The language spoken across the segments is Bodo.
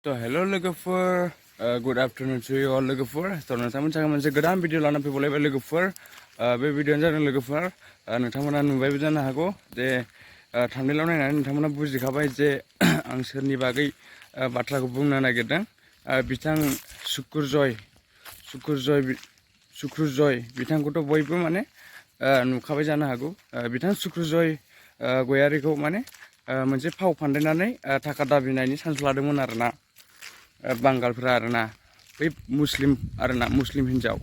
So hello logofer, good afternoon to you all logofer. So नोंथांमोन थाखाय मोनसे गोदान भिडिअ लाना फैबावलायबाय लोगोफोर। बे भिडिअआनो जादों लोगोफोर नोंथांमोना नुबायबो जानो हागौ जे थाम्बनेइलाव नायनानै नोंथांमोना बुजिखाबाय जे आं सोरनि बागै बाथ्राखौ बुंनो नागिरदों। बिथां सुक्रुजय बिथांखौथ' बयबो माने नुखाबाय जानो हागौ। बिथां सुक्रुजय गयारिखौ माने मोनसे फाव फान्दायनानै थाखा दाबिनायनि चान्स लादोंमोन आरोना बांगालफ्रा आरोना बै मुस्लिम हिन्जाव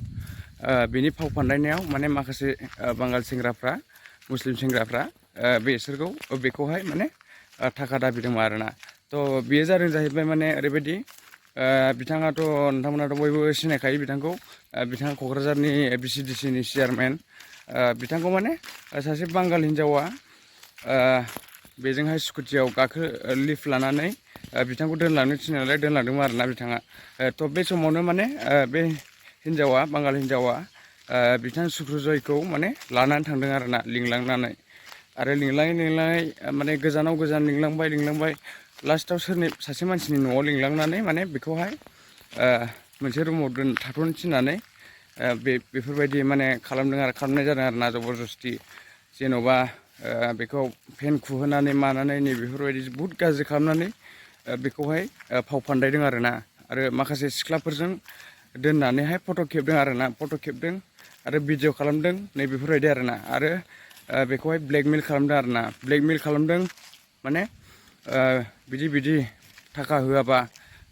बेनि फाव फान्दायनायाव माने माखासे बांगाल सेंग्राफ्रा मुस्लिम सेंग्राफ्रा बेखौहाय माने थाखा दाबिदोंमोन आरोना। थ' बेयो जादों जाहैबाय माने ओरैबायदि बिथाङाथ' नोंथांमोनाथ' बयबो सिनायखायो बिथांखौ। बिथाङा क'क्राझारनि vcdc नि चेयारमेन। बिथांखौ माने सासे बांगाल हिन्जावा बेजोंहाय स्कुटियाव लिफ्ट लानानै बिथांखौ दोनलांनो थिननायलाय दोनलांदोंमोन आरोना बिथाङा। थ' बे समावनो माने बे हिन्जावा बांगाल हिन्जावा बिथां सुक्रुजयखौ माने लानानै थांदों आरोना लिंलांनानै आरो लिंलाङै माने गोजान लिंलांबाय लास्टआव सासे मानसिनि न'आव लिंलांनानै माने बेखौहाय मोनसे रुमाव थाथ'नो थिननानै बेफोरबायदि माने खालामनाय जादों आरोना जबरदस्ति जेन'बा बेखौ फेन खुहोनानै मानानै बेफोरबायदि बहुद गाज्रि खालामनानै बेखौहाय फाव फान्दायदों आरोना। आरो माखासे सिख्लाफोरजों दोननानैहाय फट' खेबदों आरो भिडिअ खालामदों बेफोरबायदि आरोना। आरो बेखौहाय ब्लेकमेल खालामदों माने बिदि थाखा होआबा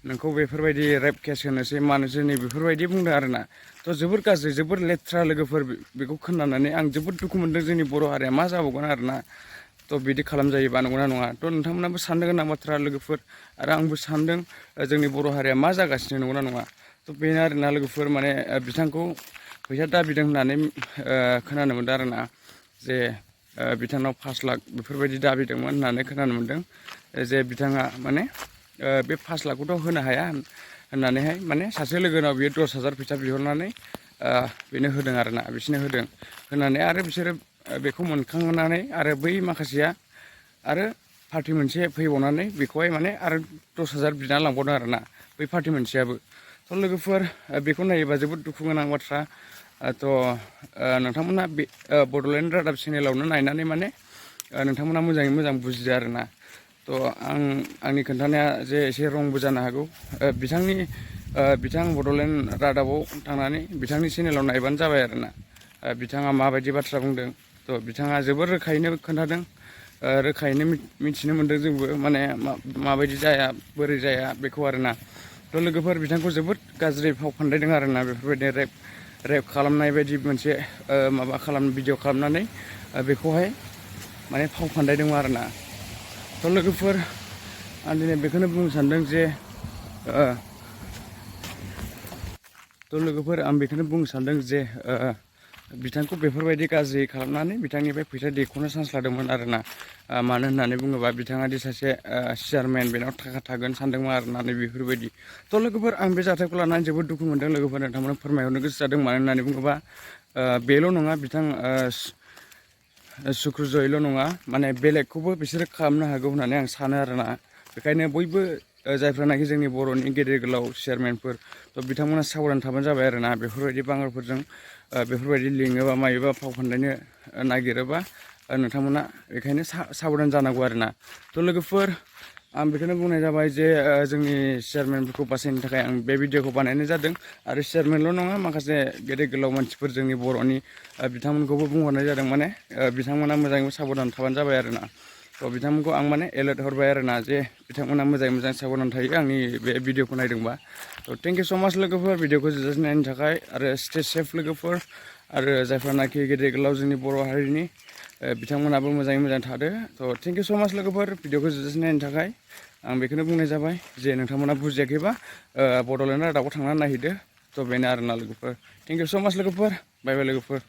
नोंखौ बेफोरबायदि रेप केस होनोसै मानोसै बेफोरबायदि बुंदों आरोना। थ' जोबोर गाज्रि जोबोर लेथ्रा लोगोफोर बेखौ खोनानानै आं जोबोद दुखु मोनदों। जोंनि बर' हारिया मा जाबावगोन आरोना। थ' बिदि खालामजायोबा नंगौना नङा? थ' नोंथांमोनाबो साननो गोनां बाथ्रा लोगोफोर आरो आंबो सानदों जोंनि बर' हारिया मा जागासिनो नंगौना नङा? थ' बेनो आरोना लोगोफोर माने बिथांखौ फैसा दाबिदों होननानै खोनानो मोनदों आरोना। जे बिथांनाव 5 लाख बेफोरबायदि दाबिदोंमोन होननानै खोनानो मोनदों। जे बिथाङा माने बे 5 लाखखौथ' होनो हाया होननानैहाय माने सासे लोगोनाव बियो 10,000 फैसा बिहरनानै बेनो होदों आरोना। बिसोरनो होनानै आरो बिसोरो बेखौ मोनखांनानै आरो बै माखासेया आरो पार्टि मोनसे फैबावनानै बेखौहाय माने आरो 10,000 बिना लांबावदों आरोना बै पार्टि मोनसेयाबो। थ' लोगोफोर बेखौ नायोबा जोबोद दुखु गोनां बाथ्रा। थ' नोंथांमोना बे बड'लेण्ड रादाब चेनेलावनो नायनानै माने नोंथांमोना मोजाङै मोजां बुजिदो आरोना। थ' आंनि खोन्थानाया जे एसे रंबो जानो हागौ। बिथां बड'लेण्ड रादाबाव थांनानै बिथांनि चेनेलाव नायबानो जाबाय आरोना। बिथाङा माबायदि बाथ्रा बुंदों। थ' बिथाङा जोबोर रोखायैनो खोन्थादों। रोखायैनो मिथिनो मोन्दों जोंबो माने माबायदि जाया बोरै जाया बेखौ आरोना। थ' लोगोफोर बिथांखौ जोबोद गाज्रि फाव फान्दायदों आरोना। बेफोरबायदि रेप खालामनाय बायदि मोनसे भिडिअ खालामनानै बेखौहाय माने फाव फान्दायदोंमोन आरोना। थ' लोगोफोर आं दिनै बेखौनो बुंनो सानदों जे बिथांखौ बेफोरबायदि गाज्रि खालामनानै बिथांनिफ्राय फैसा दैख'नो चान्स लादोंमोन आरोना। मानो होननानै बुङोबा बिथाङा दि सासे चेयारमेन बेनाव थाखा थागोन सानदोंमोन आरोना बेफोरबायदि। थ' लोगोफोर आं बे जाथायखौ लानानै जोबोद दुखु मोनदों लोगोफोर। नोंथांमोना फोरमायहरनो गोसो जादों मानो होननानै बुङोबा बेल' नङा बिथां सुक्रुजयल' नङा माने बेलेगखौबो बिसोरो खालामनो हागौ होननानै आं सानो आरोना। बेखायनो बयबो जायफ्रानाखि जोंनि बर'नि गेदेर गोलाव चेयारमेनफोर थ' बिथांमोना साबधान थाबानो जाबाय आरोना। बेफोरबायदि बांगालफोरजों बेफोरबायदि लिङोबा मायोबा फाव फान्दायनो नागिरोबा नोंथांमोना बेखायनो साबधान जानांगौ आरोना। थ' लोगोफोर आं बेखौनो बुंनाय जाबाय जे जोंनि चेयारमेनफोरखौ बासायनो थाखाय आं बे भिडिअखौ बानायनाय जादों। आरो चेयारमेनल' नङा माखासे गेदेर गोलाव मानसिफोर जोंनि बर'नि बिथांमोनखौबो बुंहरनाय जादों माने बिथांमोना मोजाङै साबधान थाबानो जाबाय आरोना। थ' बिथांमोनखौ आं माने एलार्ट हरबाय आरोना जे बिथांमोना मोजाङै साबधान थायो आंनि बे भिडिअखौ नायदोंबा। थ' थेंक इउ स' माच लोगोफोर भिडिअखौ जोबजासिम नायनो थाखाय। आरो स्टे सेफ लोगोफोर। आरो जायफ्रानाखि गेदेर गोलाव जोंनि बर' हारिनि बिथांमोनाबो मोजाङै थादो। थ' थेंक इउ स' माच लोगोफोर भिडिअखौ जोबजासिम नायनो थाखाय। आं बेखौनो बुंनाय जाबाय जे नोंथांमोना बुजियाखैबा बड'लेण्ड रादाबाव थांनानै नायहैदो। थ' बेनो आरोना लोगोफोर। थेंक इउ स' माच लोगोफोर। बाय बाय लोगोफोर।